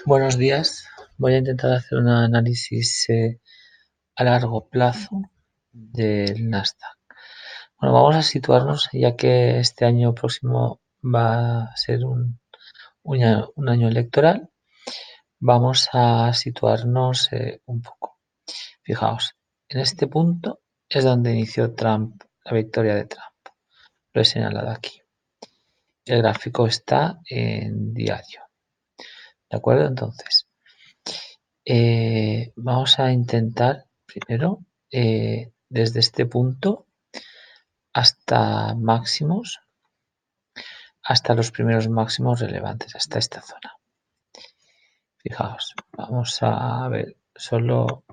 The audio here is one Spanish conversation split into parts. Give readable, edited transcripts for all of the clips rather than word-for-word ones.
Buenos días. Voy a intentar hacer un análisis a largo plazo del Nasdaq. Bueno, vamos a situarnos, ya que este año próximo va a ser un año electoral. Vamos a situarnos un poco. Fijaos, en este punto es donde inició Trump, la victoria de Trump. Lo he señalado aquí. El gráfico está en diario. ¿De acuerdo? Entonces, vamos a intentar primero desde este punto hasta máximos, hasta los primeros máximos relevantes, hasta esta zona. Fijaos, vamos a ver solo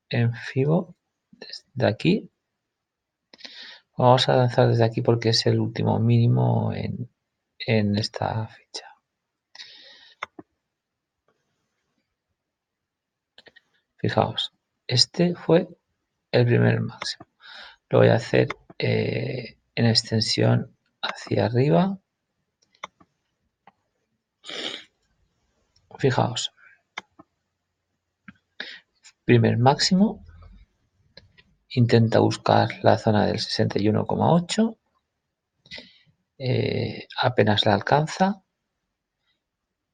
en FIBO desde aquí. Vamos a lanzar desde aquí porque es el último mínimo en esta fecha. Fijaos, este fue el primer máximo. Lo voy a hacer en extensión hacia arriba. Fijaos, primer máximo, intenta buscar la zona del 61,8, apenas la alcanza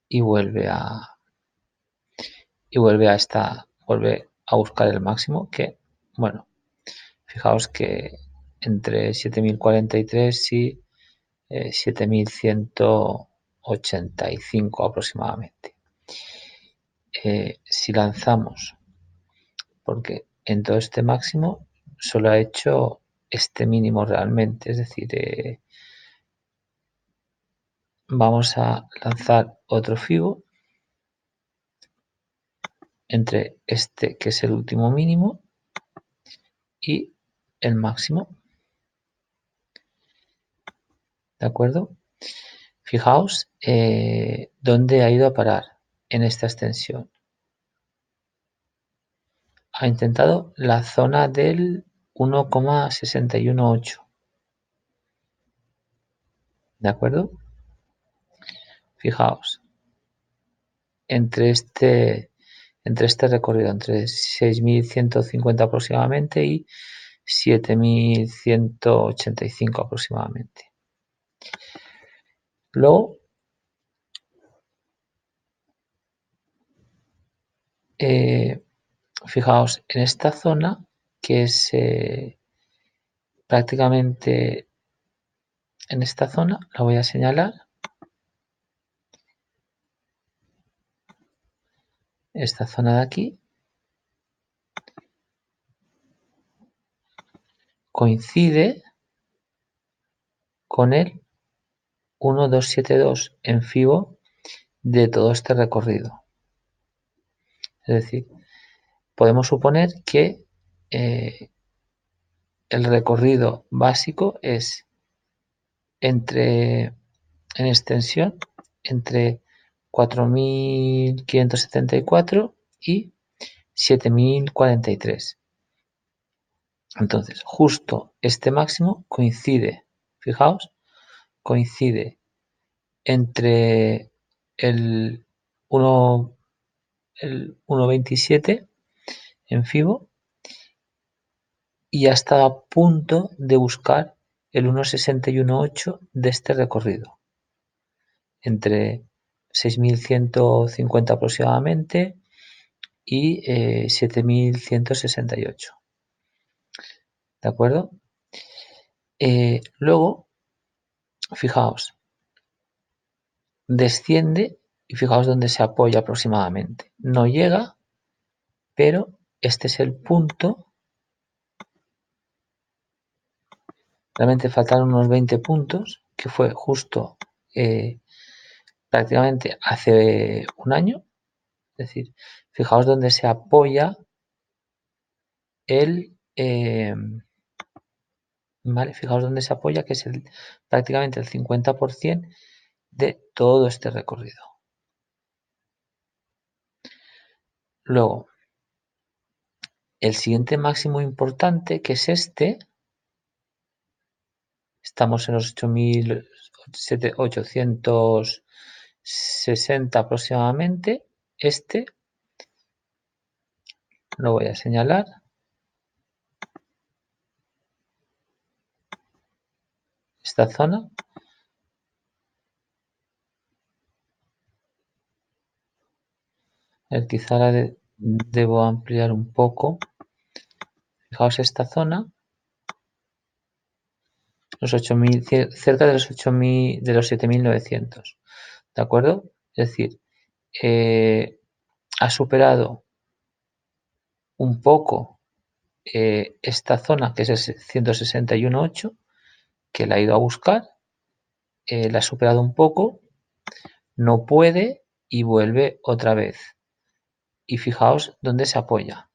y vuelve a buscar el máximo que, bueno, fijaos que entre 7043 y 7185 aproximadamente. Si lanzamos, porque en todo este máximo solo ha hecho este mínimo realmente, es decir, vamos a lanzar otro FIBO entre este, que es el último mínimo, y el máximo. ¿De acuerdo? Fijaos dónde ha ido a parar en esta extensión. Ha intentado la zona del 1,618. ¿De acuerdo? Fijaos, entre este recorrido, entre 6.150 aproximadamente y 7.185 aproximadamente. Luego, fijaos en esta zona que es prácticamente en esta zona, la voy a señalar. Esta zona de aquí coincide con el 1272 en FIBO de todo este recorrido. Es decir, podemos suponer que el recorrido básico es en extensión entre 4.574 y 7.043. Entonces, justo este máximo coincide, fijaos, coincide entre el 1,27 en FIBO y hasta a punto de buscar el 1,618 de este recorrido, entre 6.150 aproximadamente y 7.168. ¿De acuerdo? Luego, fijaos, desciende y fijaos dónde se apoya aproximadamente. No llega, pero este es el punto. Realmente faltaron unos 20 puntos, que fue justo prácticamente hace un año. Es decir, fijaos dónde se apoya el... ¿vale? Fijaos dónde se apoya, que es prácticamente el 50% de todo este recorrido. Luego, el siguiente máximo importante, que es este, estamos en los 8.800 60 aproximadamente, lo voy a señalar, esta zona, quizá la debo ampliar un poco. Fijaos esta zona, los 8.000, cerca de los 8.000, de los 7.900, ¿de acuerdo? Es decir, ha superado un poco esta zona, que es el 161.8, que la ha ido a buscar, la ha superado un poco, no puede y vuelve otra vez. Y fijaos dónde se apoya.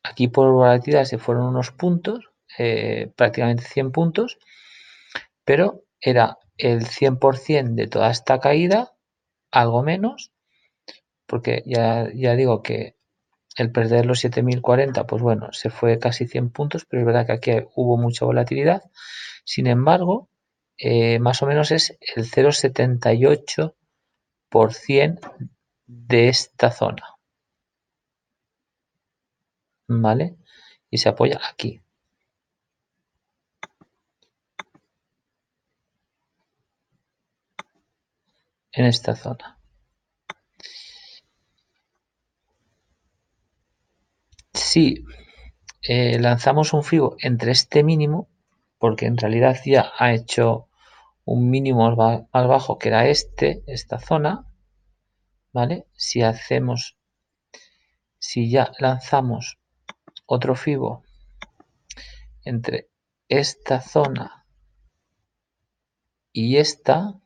Aquí por volatilidad se fueron unos puntos, prácticamente 100 puntos, pero era el 100% de toda esta caída, algo menos, porque ya digo que el perder los 7.040, pues bueno, se fue casi 100 puntos, pero es verdad que aquí hubo mucha volatilidad. Sin embargo, más o menos es el 0,78% de esta zona, ¿vale? Y se apoya aquí, en esta zona. Si lanzamos un FIBO entre este mínimo, porque en realidad ya ha hecho un mínimo más bajo que era esta zona, ¿vale? Si ya lanzamos otro FIBO entre esta zona y esta,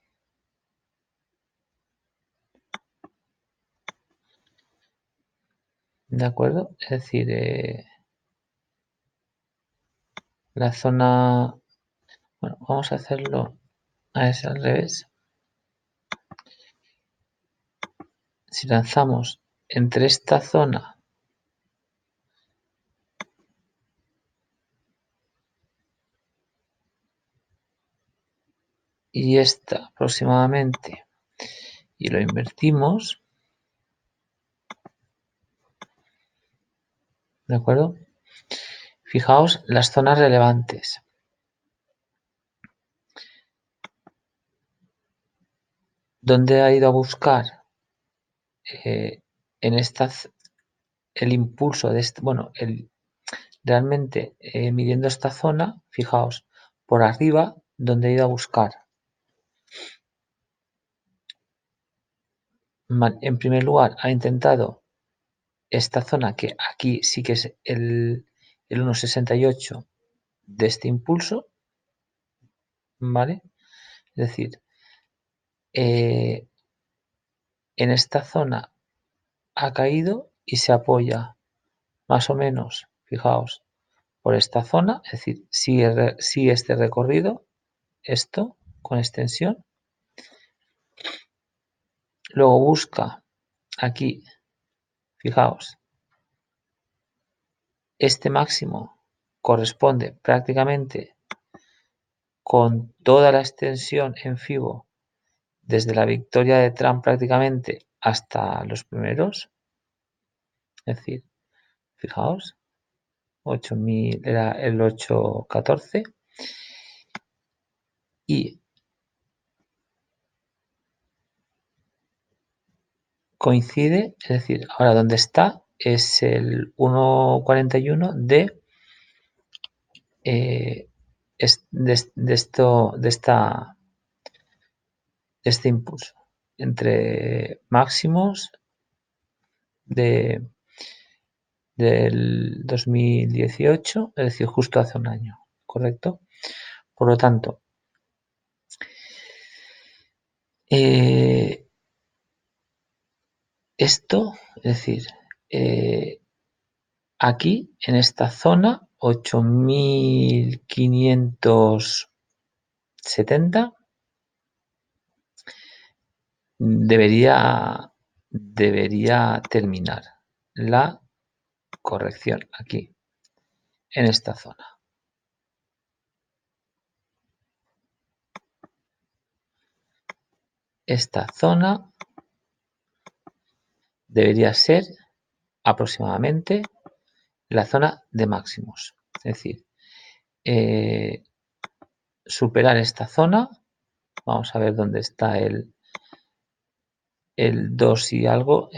¿de acuerdo? Es decir, la zona, bueno, vamos a hacerlo al revés. Si lanzamos entre esta zona y esta aproximadamente y lo invertimos, ¿de acuerdo? Fijaos las zonas relevantes. ¿Dónde ha ido a buscar en el impulso de este, bueno, realmente midiendo esta zona, fijaos, por arriba, donde ha ido a buscar? En primer lugar, ha intentado esta zona, que aquí sí que es el 1,68 de este impulso, ¿vale? Es decir, en esta zona ha caído y se apoya más o menos, fijaos, por esta zona, es decir, sigue este recorrido, esto con extensión, luego busca aquí, fijaos, este máximo corresponde prácticamente con toda la extensión en FIBO desde la victoria de Trump prácticamente hasta los primeros, es decir, fijaos, 8.000 era el 8.14 y coincide, es decir, ahora donde está es el 1.41 de, este impulso entre máximos del 2018, es decir, justo hace un año, ¿correcto? Por lo tanto, esto, es decir, aquí en esta zona 8.570 debería terminar la corrección aquí, en esta zona. esta zona debería ser aproximadamente la zona de máximos. Es decir, superar esta zona, vamos a ver dónde está el 2 y algo,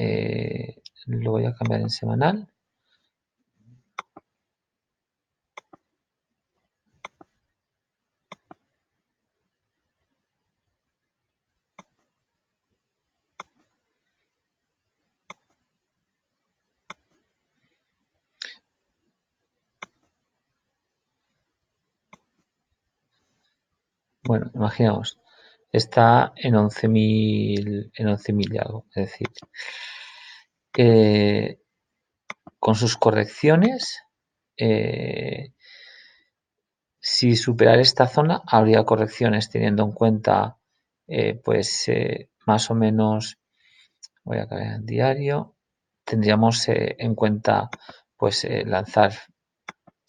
lo voy a cambiar en semanal. Bueno, imaginaos, está en 11.000 y algo, es decir, con sus correcciones, si superar esta zona, habría correcciones teniendo en cuenta, pues, más o menos, voy a caer en diario, tendríamos en cuenta, pues, lanzar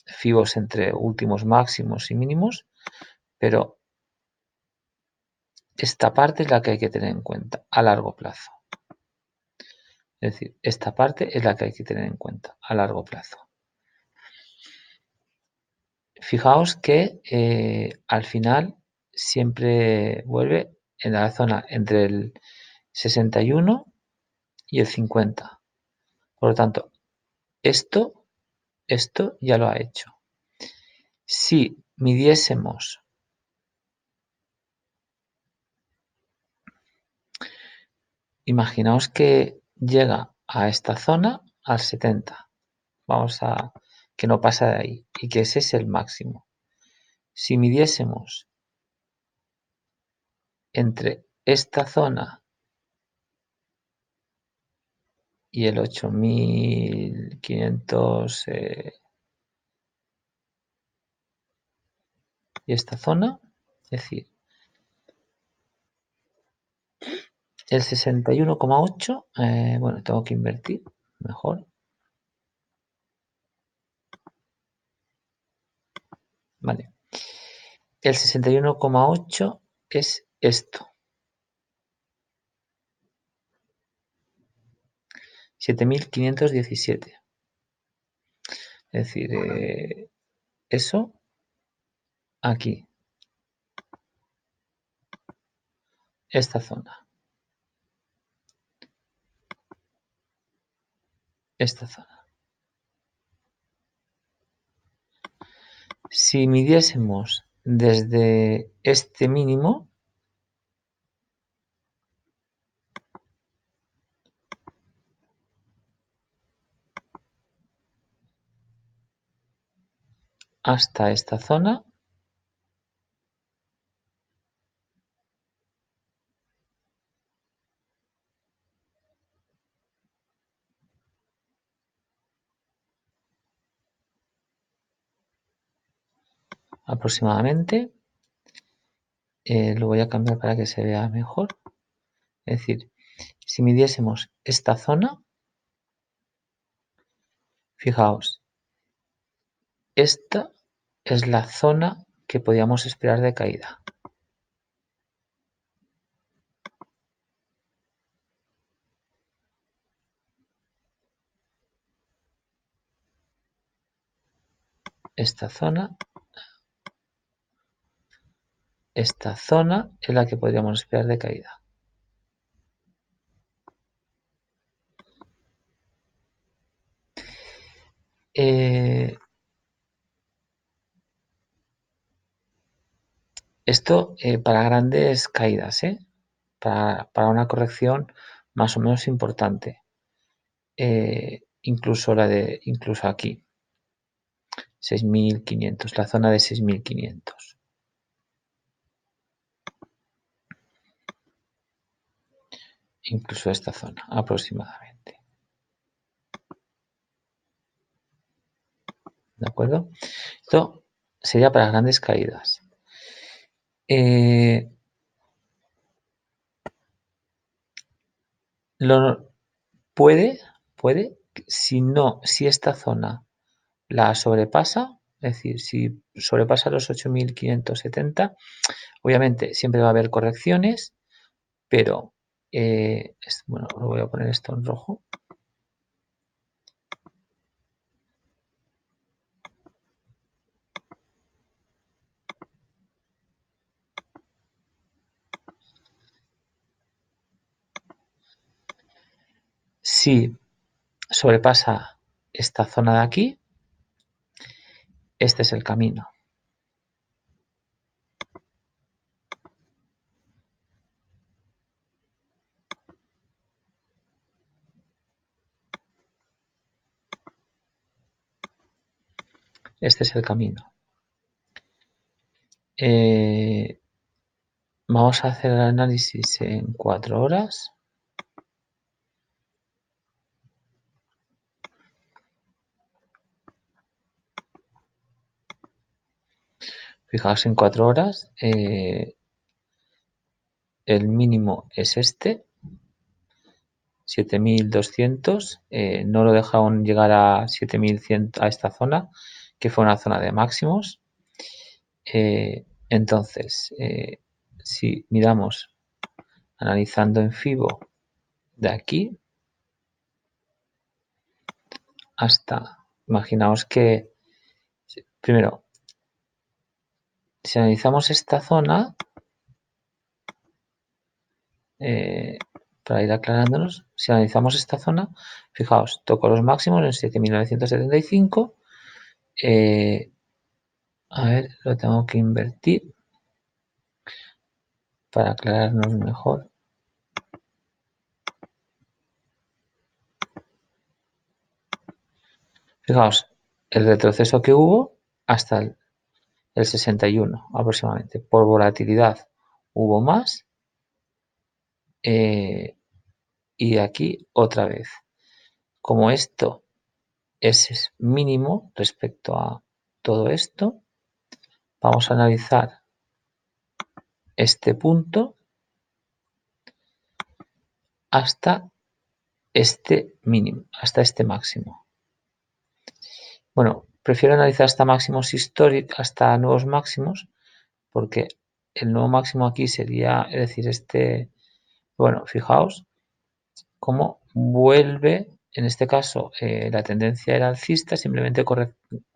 fibos entre últimos máximos y mínimos, pero esta parte es la que hay que tener en cuenta a largo plazo. Es decir, esta parte es la que hay que tener en cuenta a largo plazo. Fijaos que al final siempre vuelve en la zona entre el 61 y el 50. Por lo tanto, esto ya lo ha hecho. Si midiésemos imaginaos que llega a esta zona al 70. Vamos a que no pasa de ahí y que ese es el máximo. Si midiésemos entre esta zona y el 8500 y esta zona, es decir, el 61,8, bueno, tengo que invertir mejor. Vale. El 61,8 es esto. 7517. Es decir, eso aquí. Esta zona. Esta zona. Si midiésemos desde este mínimo, hasta esta zona, aproximadamente, lo voy a cambiar para que se vea mejor. Es decir, si midiésemos esta zona, fijaos, esta es la zona que podíamos esperar de caída. Esta zona es la que podríamos esperar de caída. Esto para grandes caídas, para una corrección más o menos importante. Incluso aquí, 6.500, la zona de 6.500. Incluso esta zona, aproximadamente. ¿De acuerdo? Esto sería para grandes caídas. Puede, si esta zona la sobrepasa, es decir, si sobrepasa los 8.570, obviamente siempre va a haber correcciones, pero, bueno, lo voy a poner esto en rojo. Si sobrepasa esta zona de aquí, este es el camino. Este es el camino. Vamos a hacer el análisis en 4 horas. Fijaos, en 4 horas el mínimo es este, 7200. No lo dejaron llegar a 7100 a esta zona, que fue una zona de máximos. Entonces, si miramos analizando en FIBO de aquí hasta, imaginaos que, primero, si analizamos esta zona, para ir aclarándonos, si analizamos esta zona, fijaos, toco los máximos en 7975. A ver, lo tengo que invertir para aclararnos mejor. Fijaos, el retroceso que hubo hasta el 61 aproximadamente. Por volatilidad hubo más. Y aquí otra vez. Como esto es mínimo respecto a todo esto, vamos a analizar este punto hasta este mínimo, hasta este máximo. Bueno, prefiero analizar hasta máximos históricos, hasta nuevos máximos, porque el nuevo máximo aquí sería, es decir, este, bueno, fijaos cómo vuelve, en este caso la tendencia era alcista, simplemente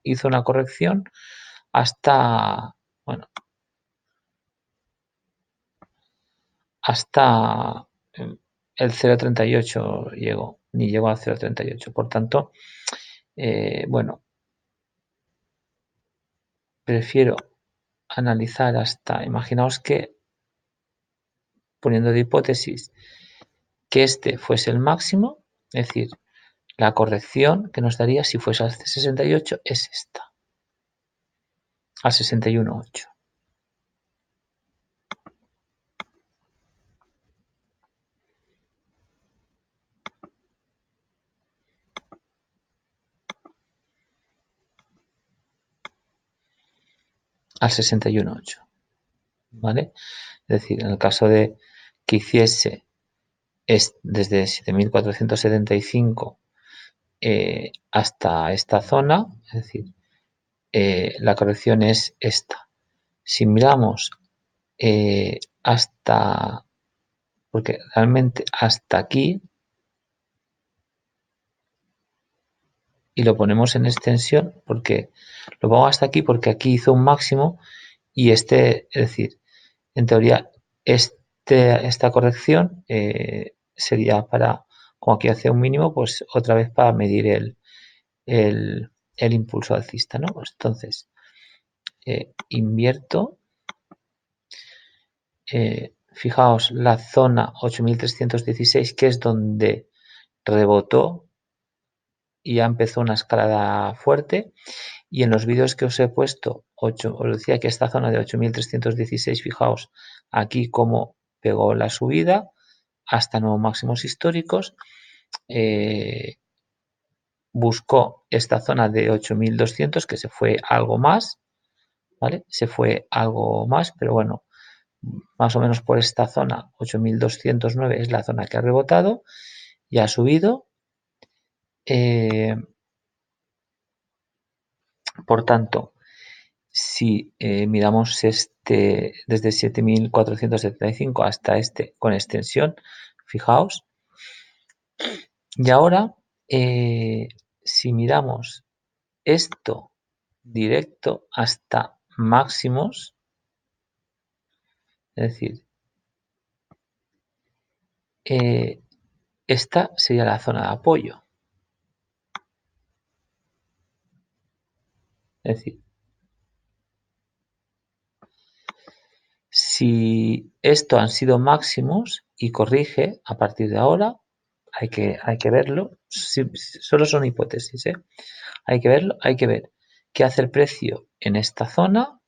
hizo una corrección hasta, bueno, hasta el 0,38 llegó, ni llegó al 0,38. Por tanto, bueno, prefiero analizar hasta, imaginaos que, poniendo de hipótesis, que este fuese el máximo, es decir, la corrección que nos daría si fuese al 68 es esta, al 61,8. Al 61,8. ¿Vale? Es decir, en el caso de que hiciese desde 7475 hasta esta zona, es decir, la corrección es esta. Si miramos hasta, porque realmente hasta aquí, y lo ponemos en extensión, porque lo pongo hasta aquí porque aquí hizo un máximo y este, es decir, en teoría esta corrección sería para, como aquí hace un mínimo, pues otra vez para medir el impulso alcista, ¿no? Pues entonces, invierto, fijaos la zona 8316, que es donde rebotó y ya empezó una escalada fuerte. Y en los vídeos que os he puesto, os decía que esta zona de 8316, fijaos aquí cómo pegó la subida hasta nuevos máximos históricos. Buscó esta zona de 8200, que se fue algo más, ¿vale? Se fue algo más, pero bueno, más o menos por esta zona, 8209 es la zona que ha rebotado y ha subido. Por tanto, si miramos este desde 7475 hasta este con extensión, fijaos, y ahora si miramos esto directo hasta máximos, es decir, esta sería la zona de apoyo. Es decir, si esto han sido máximos y corrige a partir de ahora, hay que verlo, solo son hipótesis, hay que verlo, hay que ver qué hace el precio en esta zona,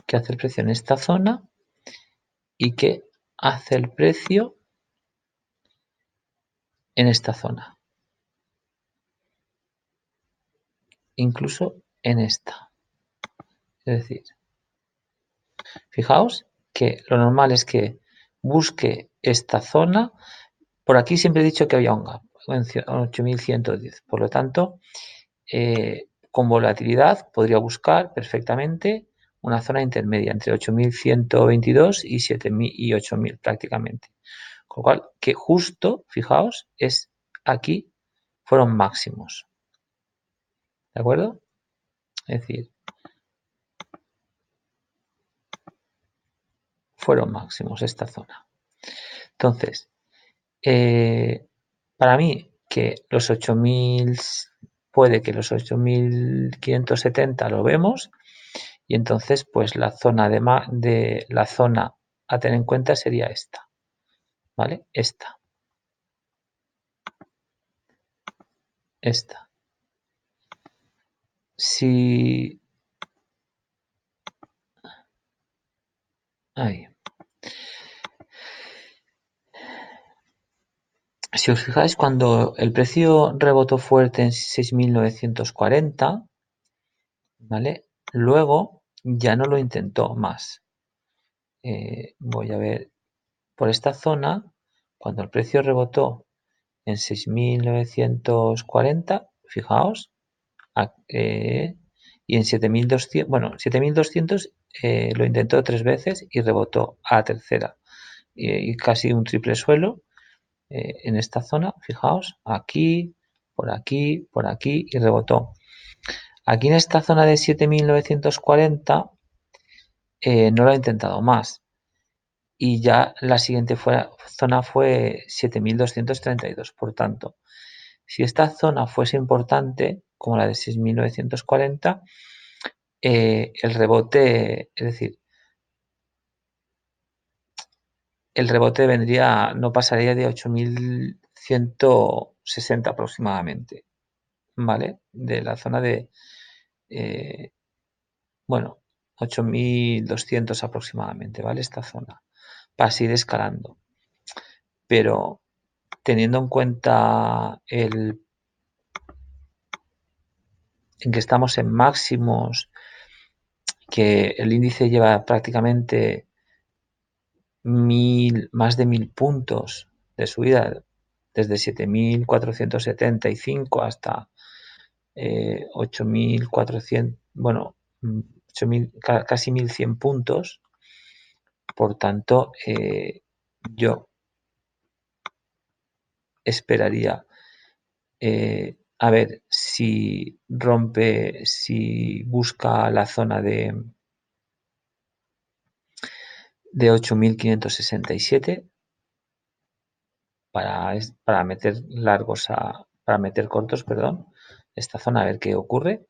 qué hace el precio en esta zona y qué hace el precio en esta zona, incluso en esta. Es decir, fijaos que lo normal es que busque esta zona. Por aquí siempre he dicho que había un gap en 8110. Por lo tanto, con volatilidad podría buscar perfectamente una zona intermedia entre 8122 y 7000 y 8000 prácticamente. Con lo cual, que justo, fijaos, es aquí fueron máximos. ¿De acuerdo? Es decir, fueron máximos esta zona. Entonces, para mí que los 8000, puede que los 8570 lo vemos y entonces pues la zona de la zona a tener en cuenta sería esta, ¿vale? Esta. Si ahí. Si os fijáis, cuando el precio rebotó fuerte en 6940, ¿vale? Luego ya no lo intentó más. Voy a ver, por esta zona, cuando el precio rebotó en 6940, fijaos, y en 7200, bueno, 7200 lo intentó 3 veces y rebotó a la tercera. Y casi un triple suelo en esta zona, fijaos, aquí, por aquí y rebotó. Aquí en esta zona de 7940 no lo ha intentado más. Y ya la siguiente zona fue 7232. Por tanto, si esta zona fuese importante, como la de 6940, el rebote, es decir, el rebote vendría, no pasaría de 8160 aproximadamente, ¿vale? De la zona de, eh, bueno, 8200 aproximadamente, ¿vale? Esta zona, para seguir escalando. Pero teniendo en cuenta en que estamos en máximos, que el índice lleva prácticamente más de 1000 puntos de subida desde 7475 hasta 8400, bueno, 8000, casi 1100 puntos. Por tanto, yo esperaría a ver si rompe, si busca la zona de 8567 para meter para meter cortos, perdón, esta zona a ver qué ocurre.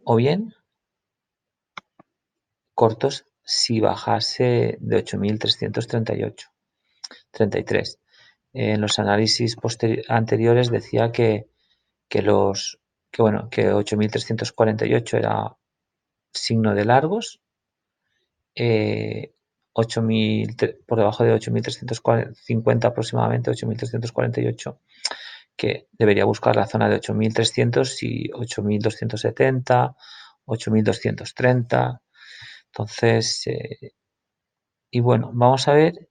O bien cortos si bajase de 8333. En los análisis anteriores decía que 8348 era signo de largos, 8000, por debajo de 8350 aproximadamente, 8348, que debería buscar la zona de 8300 y 8270, 8230. Entonces, y bueno, vamos a ver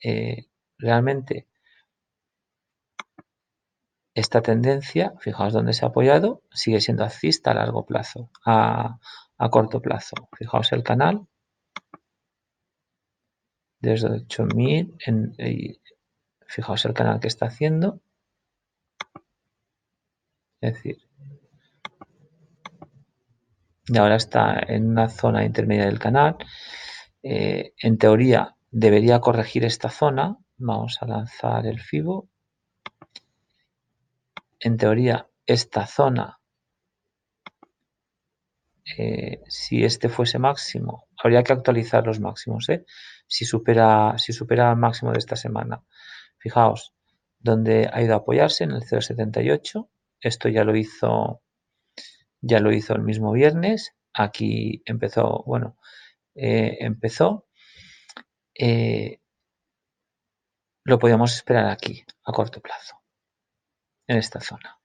realmente esta tendencia, fijaos dónde se ha apoyado, sigue siendo alcista a largo plazo, a corto plazo. Fijaos el canal desde 8000, fijaos el canal que está haciendo, es decir, y ahora está en una zona intermedia del canal. En teoría debería corregir esta zona. Vamos a lanzar el FIBO. En teoría esta zona, si este fuese máximo, habría que actualizar los máximos, si supera el máximo de esta semana. Fijaos, donde ha ido a apoyarse en el 0,78. Esto ya lo hizo el mismo viernes. Aquí empezó, bueno, lo podíamos esperar aquí, a corto plazo, en esta zona.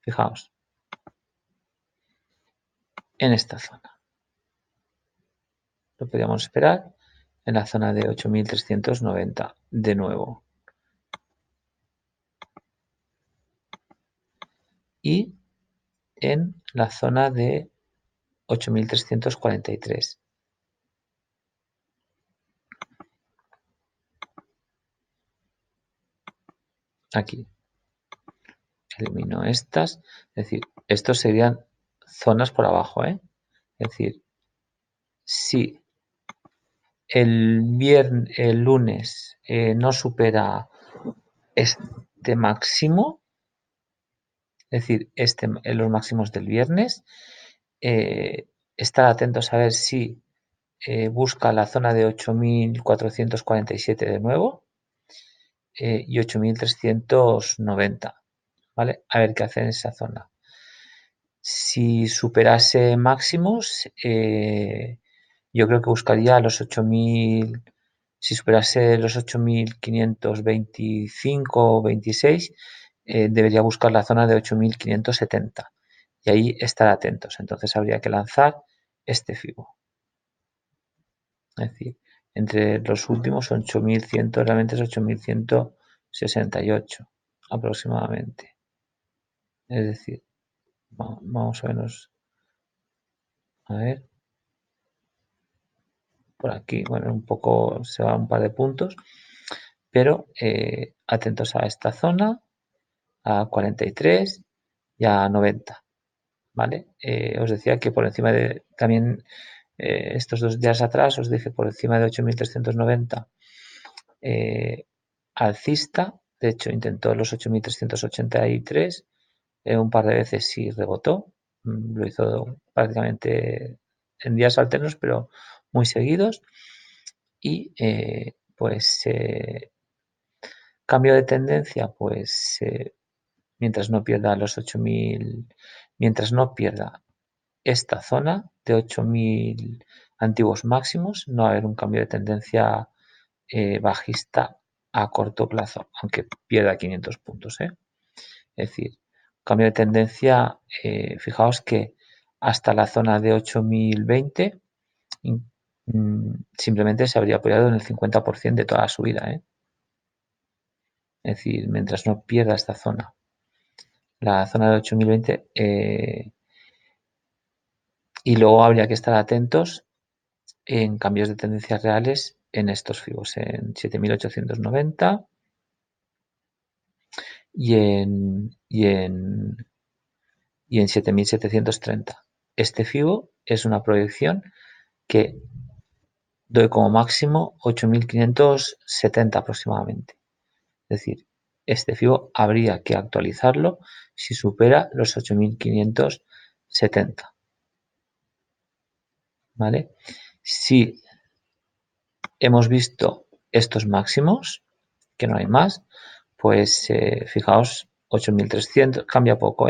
Fijaos, en esta zona. Lo podíamos esperar en la zona de 8.390 de nuevo. Y en la zona de 8.343. Aquí. Elimino estas. Es decir, estos serían zonas por abajo, Es decir, si el lunes no supera este máximo, es decir, los máximos del viernes, estar atentos a ver si busca la zona de 8.447 de nuevo y 8.390, ¿vale? A ver qué hace en esa zona. Si superase máximos, yo creo que buscaría los 8.000, si superase los 8.525 o 26, debería buscar la zona de 8.570 y ahí estar atentos. Entonces habría que lanzar este FIBO. Es decir, entre los últimos 8.100, realmente es 8.168 aproximadamente. Es decir, vamos a vernos, a ver, por aquí, bueno, un poco se va un par de puntos, pero atentos a esta zona, a 43 y a 90, ¿vale? Os decía que por encima de, también estos 2 días atrás os dije por encima de 8.390 alcista, de hecho intentó los 8.383 un par de veces, sí rebotó, lo hizo prácticamente en días alternos pero muy seguidos y pues cambio de tendencia, pues mientras no pierda los 8.000, mientras no pierda esta zona de 8.000 antiguos máximos, no va a haber un cambio de tendencia bajista a corto plazo, aunque pierda 500 puntos. Es decir, cambio de tendencia, fijaos que hasta la zona de 8.020 simplemente se habría apoyado en el 50% de toda la subida. Es decir, mientras no pierda esta zona, la zona de 8.020, y luego habría que estar atentos en cambios de tendencias reales en estos fibos, en 7.890 y en 7.730. Este FIBO es una proyección que doy como máximo 8.570 aproximadamente. Es decir, este FIBO habría que actualizarlo si supera los 8.570. ¿Vale? Si hemos visto estos máximos, que no hay más, pues fijaos, 8.300, cambia poco,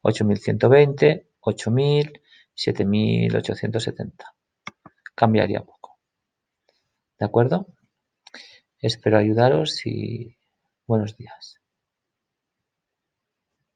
8.120, 8.000, 7.870. Cambiaría poco. ¿De acuerdo? Espero ayudaros y buenos días.